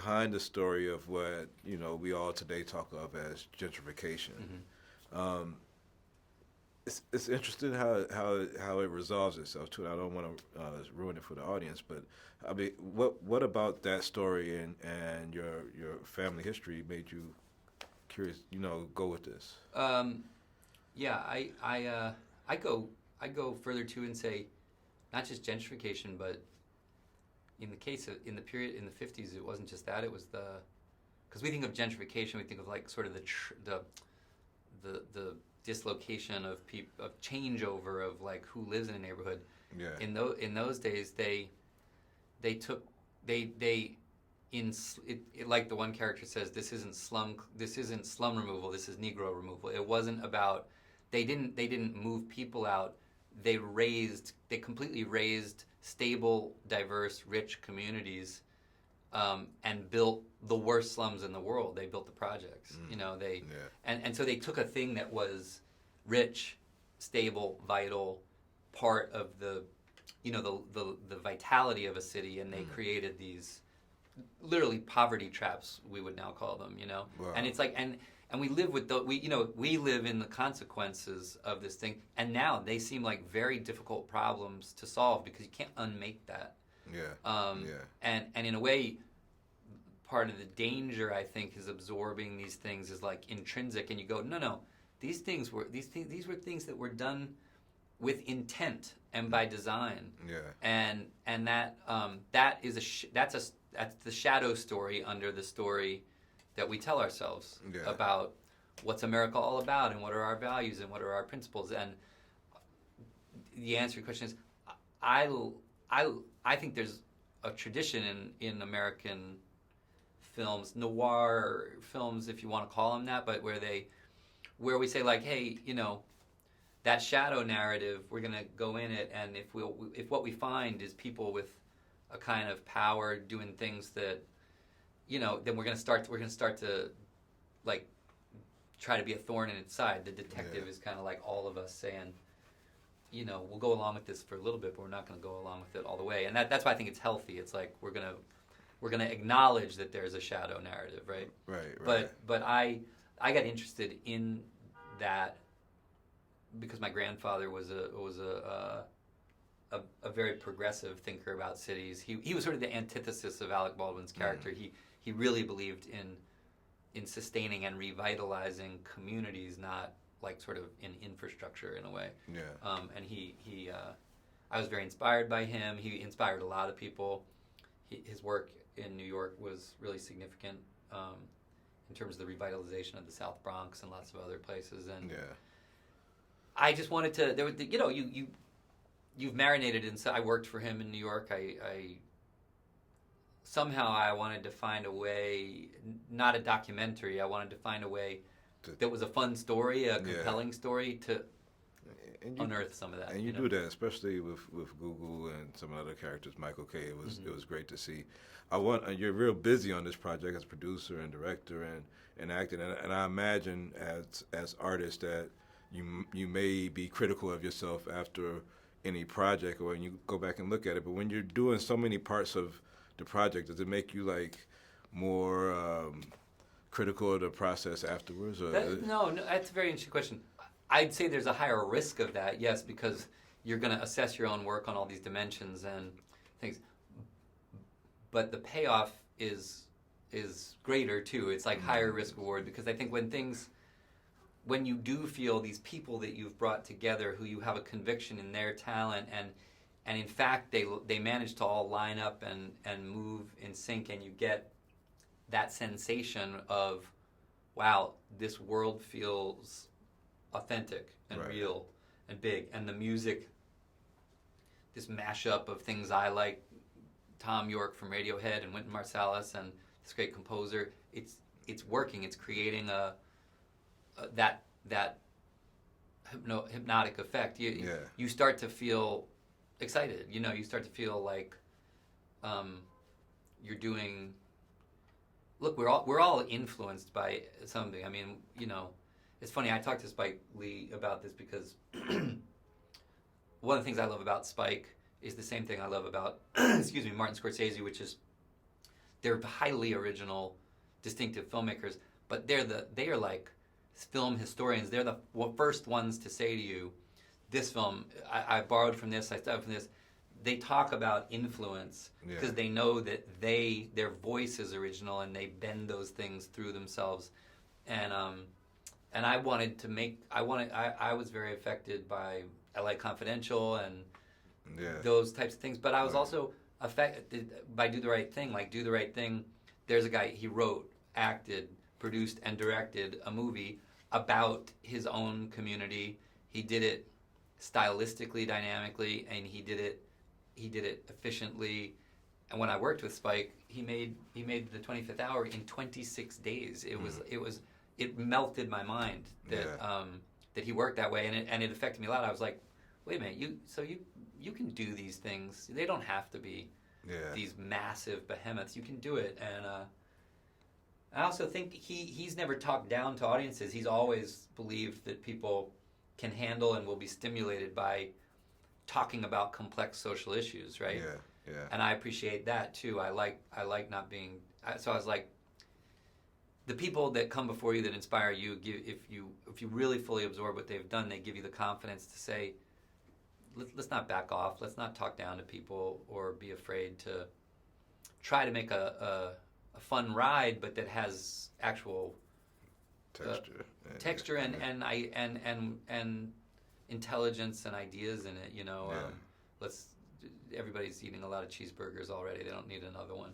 behind the story of what we all today talk of as gentrification. Um, it's interesting how it resolves itself too. I don't want to ruin it for the audience, but I mean, what about that story and your family history made you curious? Go with this. Yeah, I go further too and say, not just gentrification, but in the case of in the period in the 50s, it wasn't just that. It was because we think of gentrification, we think of like sort of the dislocation of changeover of like who lives in a neighborhood. Yeah. In those days, they took they in like the one character says, this isn't slum removal, this is Negro removal. It wasn't about they didn't move people out. They completely raised stable, diverse, rich communities, and built the worst slums in the world. They built the projects. And so they took a thing that was rich, stable, vital, part of the vitality of a city, and they created these literally poverty traps, we would now call them. Wow. And it's like and we live with we live in the consequences of this thing, and now they seem like very difficult problems to solve because you can't unmake that. And in a way, part of the danger, I think, is absorbing these things is like intrinsic, and you go, no, these were things that were done with intent and by design. And that is that's the shadow story under the story that we tell ourselves about what's America all about and what are our values and what are our principles. And the answer to your question is, I think there's a tradition in American films, noir films, if you want to call them that, but where we say like, hey, that shadow narrative, we're going to go in it, and if what we find is people with a kind of power doing things that, then we're going to start to like try to be a thorn in its side. The detective is kind of like all of us saying, we'll go along with this for a little bit, but we're not going to go along with it all the way. And that's why I think it's healthy. It's like we're gonna acknowledge that there's a shadow narrative, right? Right. But I got interested in that because my grandfather was a very progressive thinker about cities. He was sort of the antithesis of Alec Baldwin's character. He really believed in sustaining and revitalizing communities, not like sort of in infrastructure in a way. And I was very inspired by him. He inspired a lot of people. His work in New York was really significant in terms of the revitalization of the South Bronx and lots of other places. And I just wanted to. You've marinated in. So I worked for him in New York. I somehow I wanted to find a way, not a documentary. I wanted to find a way that was a fun story, a compelling story to unearth some of that. And you do that, especially with Google and some other characters. Michael K. It was great to see. You're real busy on this project as producer and director and acting, and I imagine as artists that you may be critical of yourself after any project or when you go back and look at it. But when you're doing so many parts of the project, does it make you like more critical of the process afterwards? Or? No, that's a very interesting question. I'd say there's a higher risk of that, yes, because you're going to assess your own work on all these dimensions and things. But the payoff is greater too. It's like higher risk reward, because I think when you do feel these people that you've brought together who you have a conviction in their talent and in fact they manage to all line up and move in sync, and you get that sensation of, wow, this world feels authentic and real and big, and the music, this mashup of things I like, Tom York from Radiohead and Wynton Marsalis and this great composer, it's working. It's creating that hypnotic effect. You start to feel excited. You start to feel like you're doing. Look, we're all influenced by something. I mean, it's funny. I talked to Spike Lee about this because one of the things I love about Spike is the same thing I love about Martin Scorsese, which is they're highly original, distinctive filmmakers, but they are like film historians. They're the first ones to say to you, this film, I borrowed from this, I studied from this. They talk about influence because they know that their voice is original and they bend those things through themselves. And I wanted to make, I was very affected by LA Confidential and those types of things, but I was also affected by Do the Right Thing. Like Do the Right Thing, there's a guy, he wrote, acted, produced, and directed a movie about his own community. He did it stylistically, dynamically, and he did it efficiently. And when I worked with Spike, he made the 25th Hour in 26 days. It melted my mind that he worked that way, and it affected me a lot. I was like, wait a minute, you can do these things. They don't have to be these massive behemoths. You can do it. And I also think he's never talked down to audiences. He's always believed that people can handle and will be stimulated by talking about complex social issues, right? Yeah. And I appreciate that too. I like not being. So I was like, the people that come before you that inspire you, if you really fully absorb what they've done, they give you the confidence to say, let's not back off. Let's not talk down to people or be afraid to try to make a fun ride, but that has actual texture and intelligence and ideas in it. Everybody's eating a lot of cheeseburgers already. They don't need another one.